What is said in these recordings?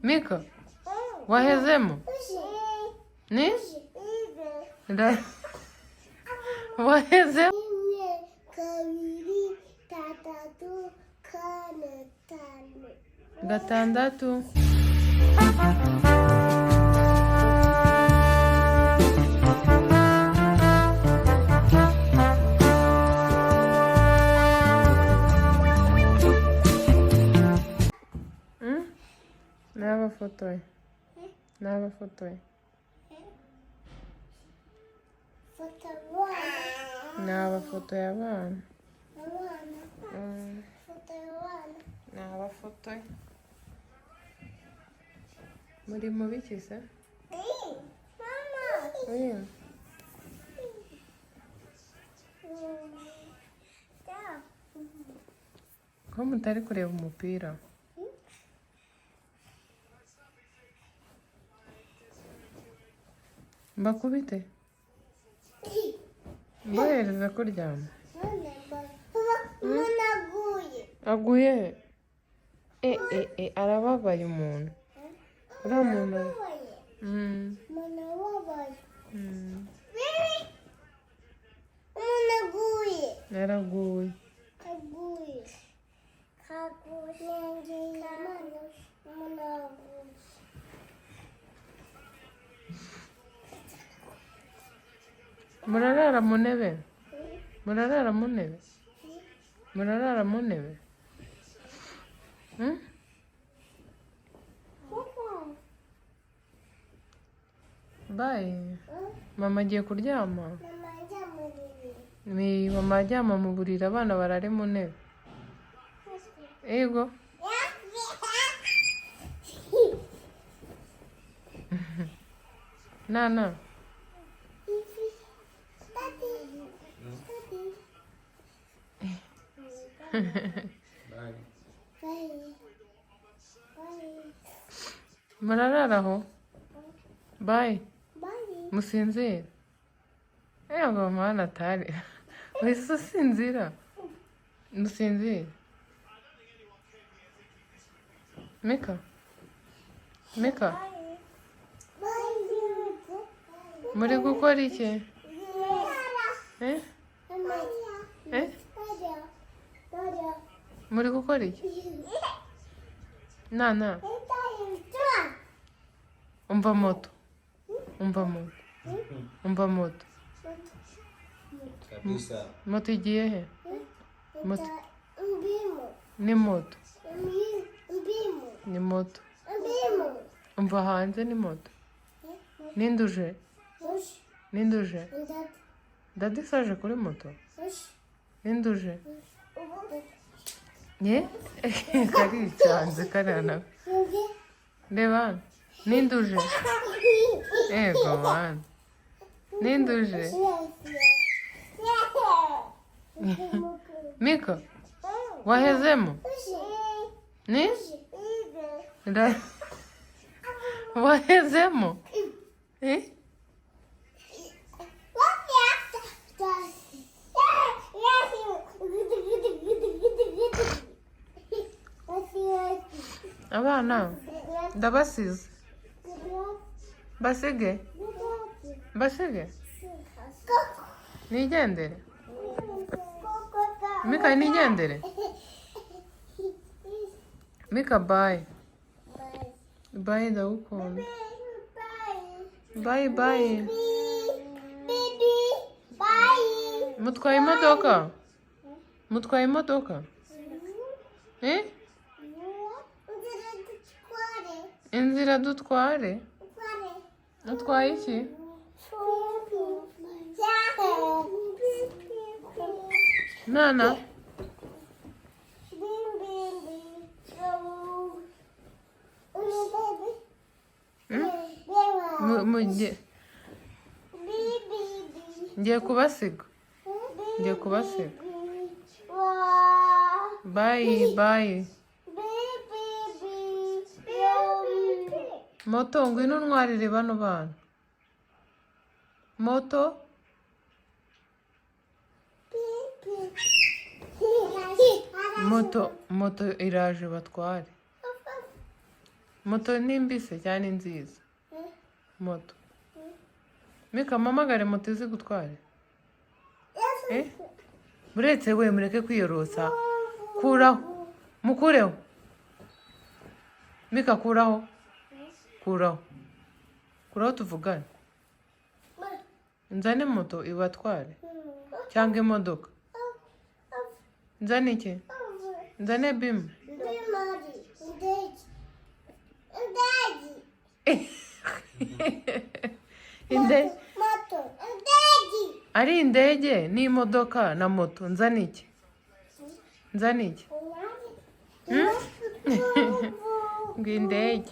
Miko, wahezemo? Ni? Wahezemo? Kabiri, gatatu, kane, tanu. Gatandatu. N'abafotoye. N'abafotoye. Foto abana. N'abafotoye abana. Abana. Foto abana. N'abafotoye. Muri mu biki se? Mama. Oya. Ko mutari kureba umupira? Mbakubite? Mbohereza kuryama? Mwana aguye. Aguye he? Arababaye umuntu. Uriya muntu. Mwana wabaye. Baby. Mwana aguye. Yaraguye. Aguye. Kaguye. Mwana aguye. Murarara mu ntebe? Murarara mu ntebe? Murarara mu ntebe? Bye. Mama agiye kuryama? Mama aryama mu buriri, abana barare mu ntebe. Ego. Nana. Murarara aho? Bye. Musinzira? Yego mwana atari. Wese usinzira? Musinzira? Mika? Mika? Muri gukora iki? Muri gukora iki? Nana. Umva moto. Umva moto. Umva moto. Kabisa. Moto igiye he? Moto. Ni moto. Ni moto. Umva hanze ni moto. Ninde uje? Ninde uje? Dadi saje kuri moto? Ninde uje? Ye? Karicanze karana. Reba hano. Ninde uje? Ego mwana. Ninde uje? Miko, wahezemo? Ni? Wahezemo? Abana ndabasize. Basige? Basige? Nigendere? Mika nigendere? Mika bye. Bye ndagukunda. Bye bye. Mutwaye imodoka? Mutwaye imodoka? Inzira dutware? Utwaye iki? Nana? Ngiye kubasiga. Ngiye kubasiga. Bye bye. Moto ngwino ntwarire bano bana. Moto? Moto iraje batware. moto ni mbise cyane nziza moto Mika mpamagare moto izi gutwara buretse we mureke kwiyorosa kuraho mukureho Mika kuraho tuvugane nzane moto ibatware cyangwa imodoka nzane iki nzane bimu ari indege n'imodoka na moto nzane iki ngo indege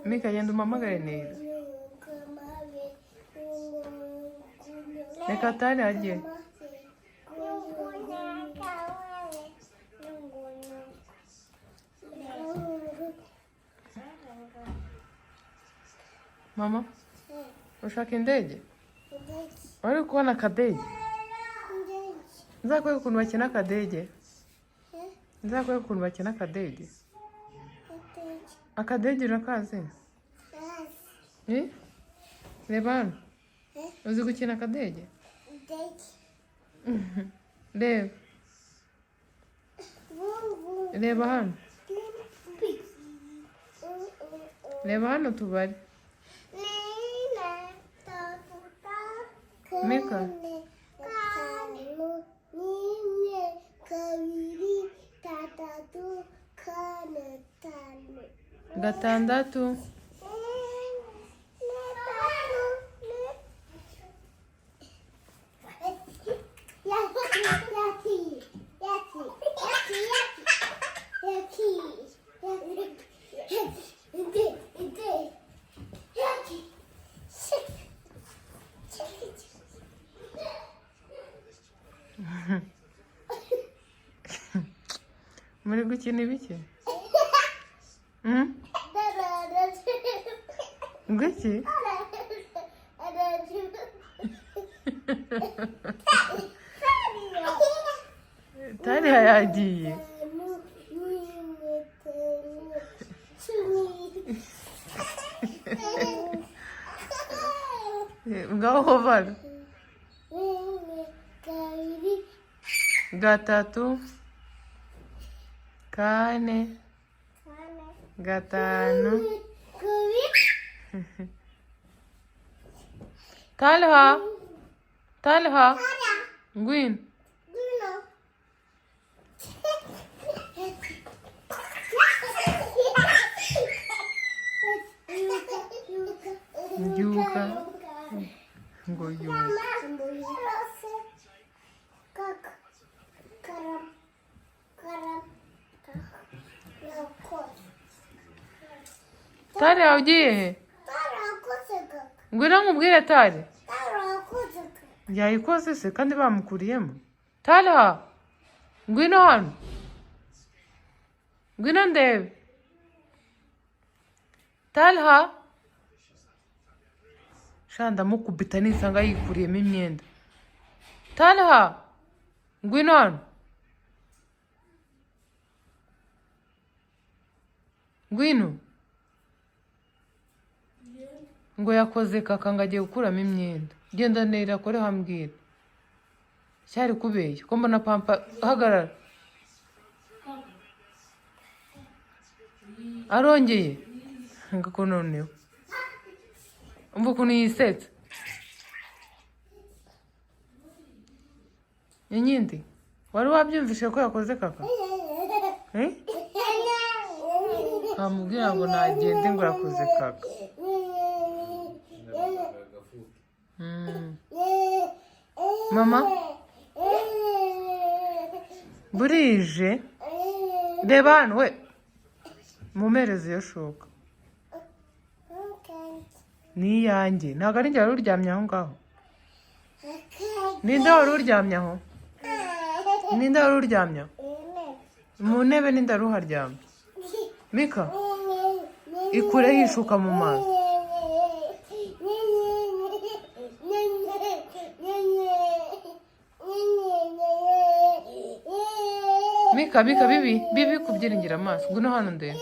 Mika genda umpamagare neza reka atari agiye mama ushaka indege wari kubona akadege nzakwereka ukuntu bakina akadege akadege urakazi reba hano uzi gukina akadege reba hano tubare Mika gatandatu muri gukina ibiki ngwiki tari yagiye ngaho bara gatatu kane gatanu Talha ngwino Yuka ngo yuka Tari ugiye he ngwino nkubwire Tari yayikoze se kandi bamukuriyemo Talha ngwino hano ngwino ndebe Talha shanda mukubita nisanga yikuriyemo imyenda Talha ngwino hano ngwino ngo yakoze kaka ngo agiye gukuramo imyenda genda nera kore hambwira cyari kubeshya ko mbona pampa hagarara arongeye ngako noneho umva ukuntu yisetse inyindi wari wabyumvishe ko yakoze kaka amubwira ngo nagende ngo yakoze kaka mama burije reba hano we mumereze iyo shuka ni iyanjye ntabwo ari njye wari uryamye aho ngaho ninde wari uryamye aho mu ntebe ninde wari uharyamye Mika ikureho ishuka mu maso bika bibi kubyiringira amaso ngwino hano ndebe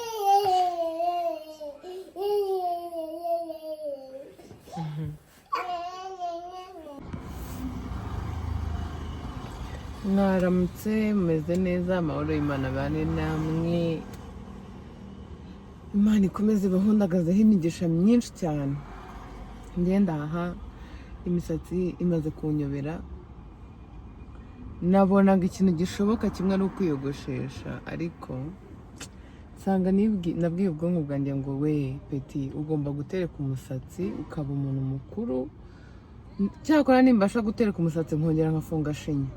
mwaramutse mumeze neza amahoro y'Imana bane namwe Imana ikomeze bahundagazeho imigisha myinshi cyane ngenda aha imisatsi imaze kunyobera nabonaga ikintu gishoboka kimwe ari ukwiyogoshesha ariko nsanga nabwiye ubwonko bwanjye ngo we peti ugomba gutereka umusatsi ukaba umuntu mukuru cyakora nimbasha gutereka umusatsi nkongera nkafunga shinya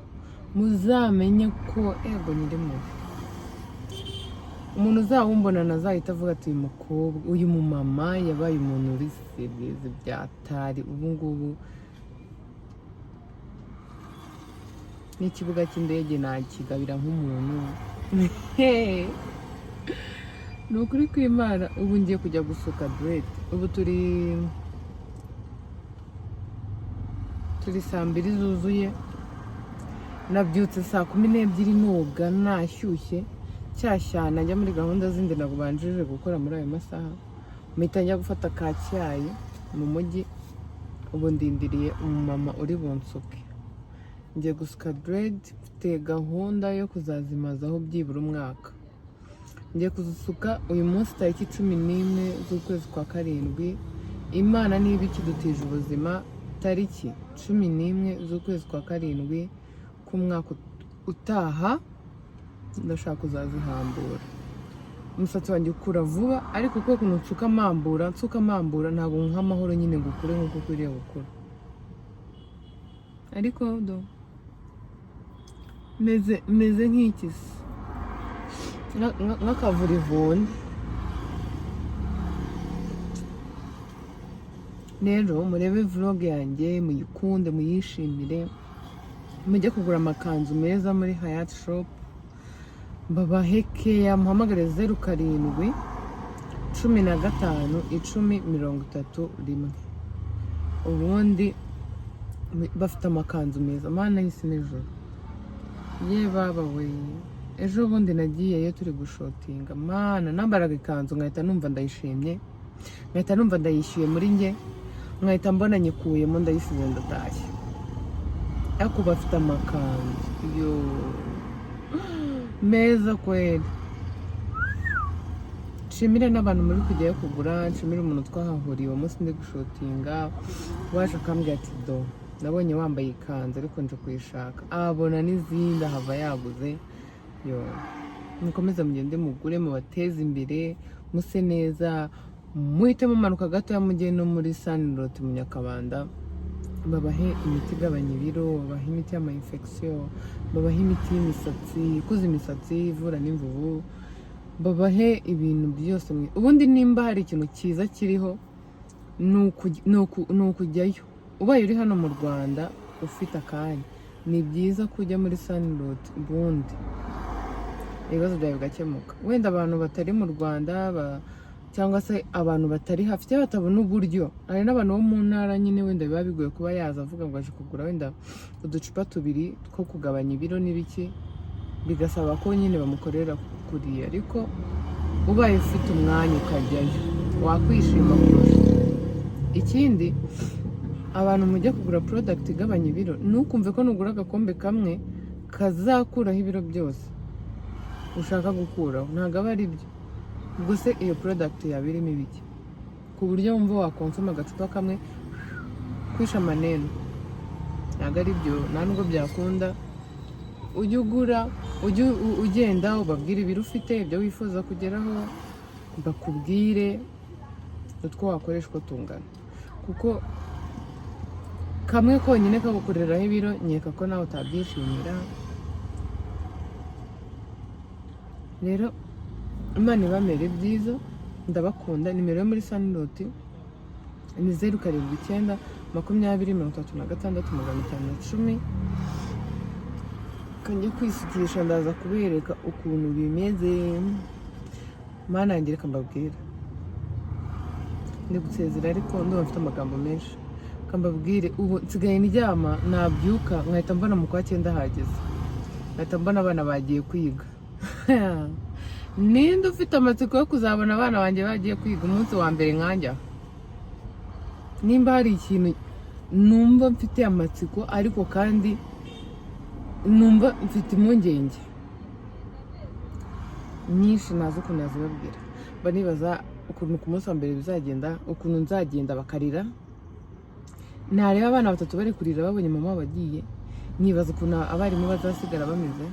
muzamenye ko ego nyiri mubi umuntu uzawumbona nazahita avuga ati uyu mukobwa uyu mumama yabaye umuntu uri serize byatari ubu ngubu n'ikibuga cy'indege nakigabira nk'umuntu ni ukuri kw'Imana ubu ngiye kujya gusuka dread ubu turi 2:00 zuzuye nabyutse 12:00 noga nashyushye cyashyana njya muri gahunda zindi nagubanjije gukora muri ayo masaha mpita njya gufata ka cyayi mu mujyi ubu ndindiriye umumama uri bunsuke ngiye gusuka dread mfite gahunda yo kuzazimazaho byibura umwaka ngiye kuzisuka uyu munsi tariki 11 z'ukwezi kwa karindwi Imana niba ikidutije ubuzima tariki 11 z'ukwezi kwa karindwi k'umwaka utaha ndashaka kuzazihambura umusatsi wanjye ukura vuba ariko kuko nsuka mambura ntabwo nk'amahoro nyine ngo ukure nk'uko ukwiriye gukura ariko do meze nk'ikisi nk'akavurivone rero murebe vlog yanjye muyikunde muyishimire mujye kugura amakanzu meza muri Hayat Shop babahekeya muhamagare 07 15 10 31 ubundi bafite amakanzu meza mana y'isi n'ijoro ye baba we ejo bundi nagiyeyo turi gushotinga mana nambaraga ikanzu nkahita numva ndayishimye nkahita numva ndayishyuye muri njye nkahita mbona nyikuyemo ndayisize ndatashye ariko bafite amakanzu yo meza kweli nshimire n'abantu muri kujyayo kugura nshimire umuntu twahahuriye uwo munsi ndi gushotinga waje akambwira ati do nabonye wambaye ikanzu ariko nje kuyishaka abona n'izindi ahava yaguze yo mukomeze mugende mugure mubateze imbere muse neza muhite mumanuka gatoya mujye no muri Sunrot mu Nyakabanda babahe imiti igabanya ibiro babahe imiti y'ama infection babahe imiti y'imisatsi ikuza imisatsi ivura n'imvuvu babahe ibintu byose ubundi nimba hari ikintu cyiza kiriho ni ukujyayo ubaye uri hano mu Rwanda ufite akanya ni byiza kujya muri Sunrot ubundi ibibazo byawe bigakemuka wenda abantu batari mu Rwanda cyangwa se abantu batari hafi cyangwa batabona uburyo hari n'abantu bo mu ntara nyine wenda biba bigoye kuba yaza avuga ngo aje kugura wenda uducupa 2 two kugabanya ibiro n'ibiki bigasaba ko nyine bamukorera kuriya ariko ubaye ufite umwanya ukajyayo wakwishima kurusha ikindi abantu mujya kugura product igabanya ibiro nukumve ko nugura agakombe kamwe kazakuraho ibiro byose ushaka gukuraho ntabwo aba ari byo ubwo se iyo product yaba irimo ibiki ku buryo wumva wakonsoma agacupa kamwe kwisha amaneno ntabwo ari byo nta nubwo byakunda ujye ugura ugenda ubabwire ibiro ufite ibyo wifuza kugeraho bakubwire utwo wakoresha uko tungana kuko kamwe konyine kagukuriraho ibiro nkeka ko nawe utabyishimira rero Imana ibamere byiza ndabakunda nimero yo muri Sunrot ni 07 20 kanje kwisukisha ndaza kubereka ukuntu bimeze mana yanjye reka mbabwira ndi gusezera ariko ndumva mfite amagambo menshi kambabwire ubu nsigaye ndyama nabyuka nkahita mbona mu kwa 9 hageze nkahita mbona abana bagiye kwiga ninde ufite amatsiko yo kuzabona abana banjye bagiye kwiga umunsi wa mbere nkanjya? Nimba hari ikintu numva mfite amatsiko ariko kandi numva mfite impungenge nyinshi nazo ukuntu nazibabwira, mba nibaza ukuntu ku munsi wa mbere bizagenda, ukuntu nzagenda bakarira, nareba abana batatu bari kurira babonye mama bagiye, nibaza ukuntu abarimu bazasigara bameze.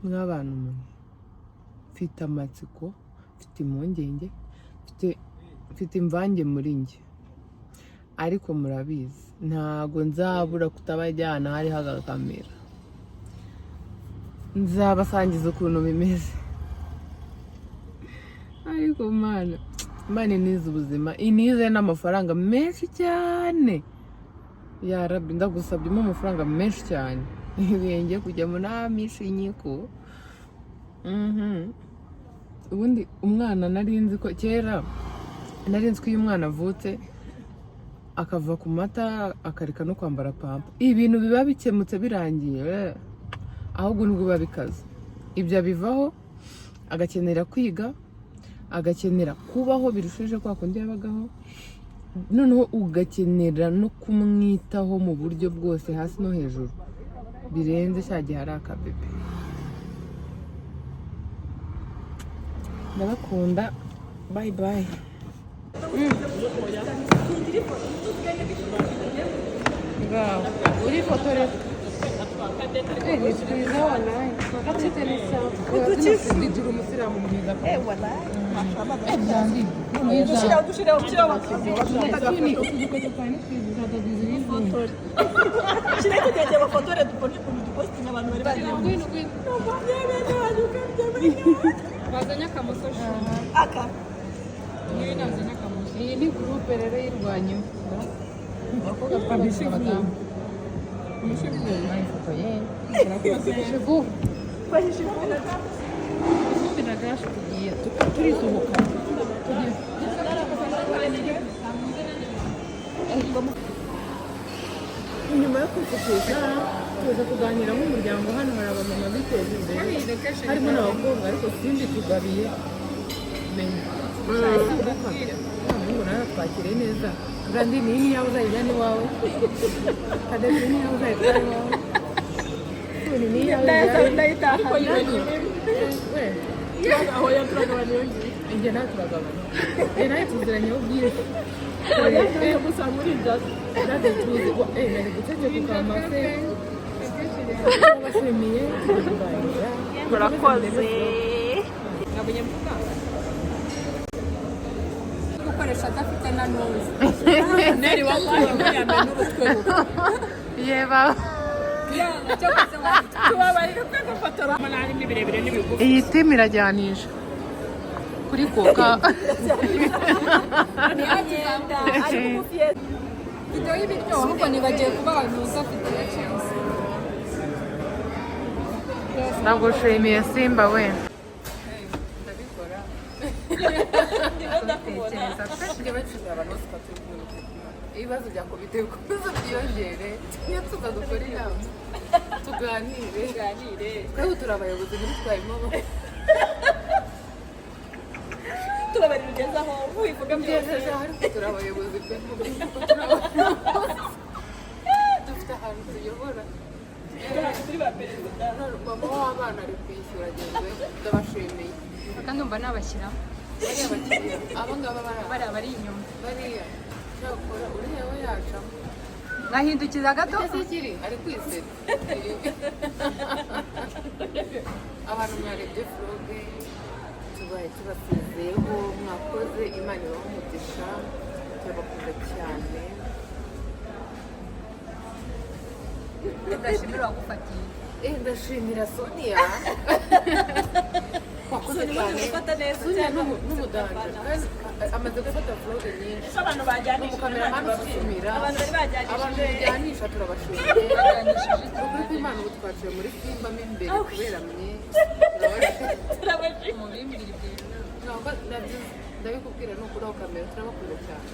Mw'abantu mwe, mfite amatsiko, mfite impungenge, mfite imvange muri njye, ariko murabizi ntago nzabura kutabajyana hari hagakamera, nzabasangiza ukuntu bimeze. Ariko Imana inize ubuzima, inize n'amafaranga menshi cyane. Ya Rabbi, ndagusabyemo amafaranga menshi cyane ibenge kujya mu namisha inyiko. Ubundi umwana narinzi ko kera, narinzi ko iyo umwana avutse akava ku mata akareka no kwambara pampa, ibintu biba bikemutse birangiye, ahubwo nibwo biba bikaze. Ibyo abivaho agakenera kwiga, agakenera kubaho birushije kwa kundi yabagaho, noneho ugakenera no kumwitaho mu buryo bwose hasi no hejuru birenze cya gihe ari akabebe. Ndabakunda, bye bye. Wow, uri fotore ni twiza wallahi. Wakati ni sawa. Biduru umusiramu mwiza. Wallahi. Mashallah. Dushira Lakini ukijikuta fani twiza tadizuri fotore. Shira kujya bafotore duposte n'abantu bari bagiye. Gwino. Bazanya kamusosho. Aka. Niwe nazanya kamusosho. Iyi ni groupe rero y'irwanyo. Bakobwa twabishe abadamu. Umushibuye ifoto ye. Umushibuye. Bahishe Binagaje tugiye turisohoka. Nyuma yo kwifotoza tuza kuganira nk'umuryango, hano hari abamama biteza imbere, harimo n'abakobwa ariko sindi tugabiye menya ntabwo nawe twakiriye neza. Kandi ni yawe uzayijyana iwawe, Kadesi ni yawe uzayitwara iwawe, Tuni ni yawe ndayitaha aho yaturagabaniye njye nawe turagabana, nawe tuziranyeho bwinshi gusa muri jazz ntabwo tuzi nari gucece ku kamase bashimiye murakoze. Nabonye mvuga gukoresha adafite na nuzi neri wallahi muri amenye urutwe yeba iyi timu irajyanisha kuri koka video y'ibiryo ahubwo nibagiye kuba abantu afite ntabwo ushimiye Simba we ndabikora ibibazo bya komite bikomeza byiyongere, niyo tuzadukora inama tuganire twebwe turi abayobozi ntitwarimo turabarira ugezaho wivuga byose ariko turi abayobozi pe dufite ahantu tuyobora. turi ba perezida. Mama w'abana ari kwishyura ageze, ndabashimiye kandi umva nabashyiramo bariya bakiriya aba ngaba bariya bari inyuma bariya cyakora uriya we yacamo nahindukiza gato kiri ari kwiseta. Abantu mwarebye vloge tubaye tubasizeho, mwakoze, Imana ibahe umugisha, turabakunda cyane. ndashimira wagufatiye Ndashimira Sonia wakoze cyane. Sonia n'umudanje kandi amaze gufata vloge nyinshi, abantu bajyanisha n'umukameramani usuzumira, abantu bari bajyanisha abantu bajyanisha turabashimiye. Ukuri kw'Imana ubu twaciye muri Simba mo imbere kubera mwe turabashimiye mubimbira ibintu ndabikubwira ni ukuri aho kamera turabakunda cyane.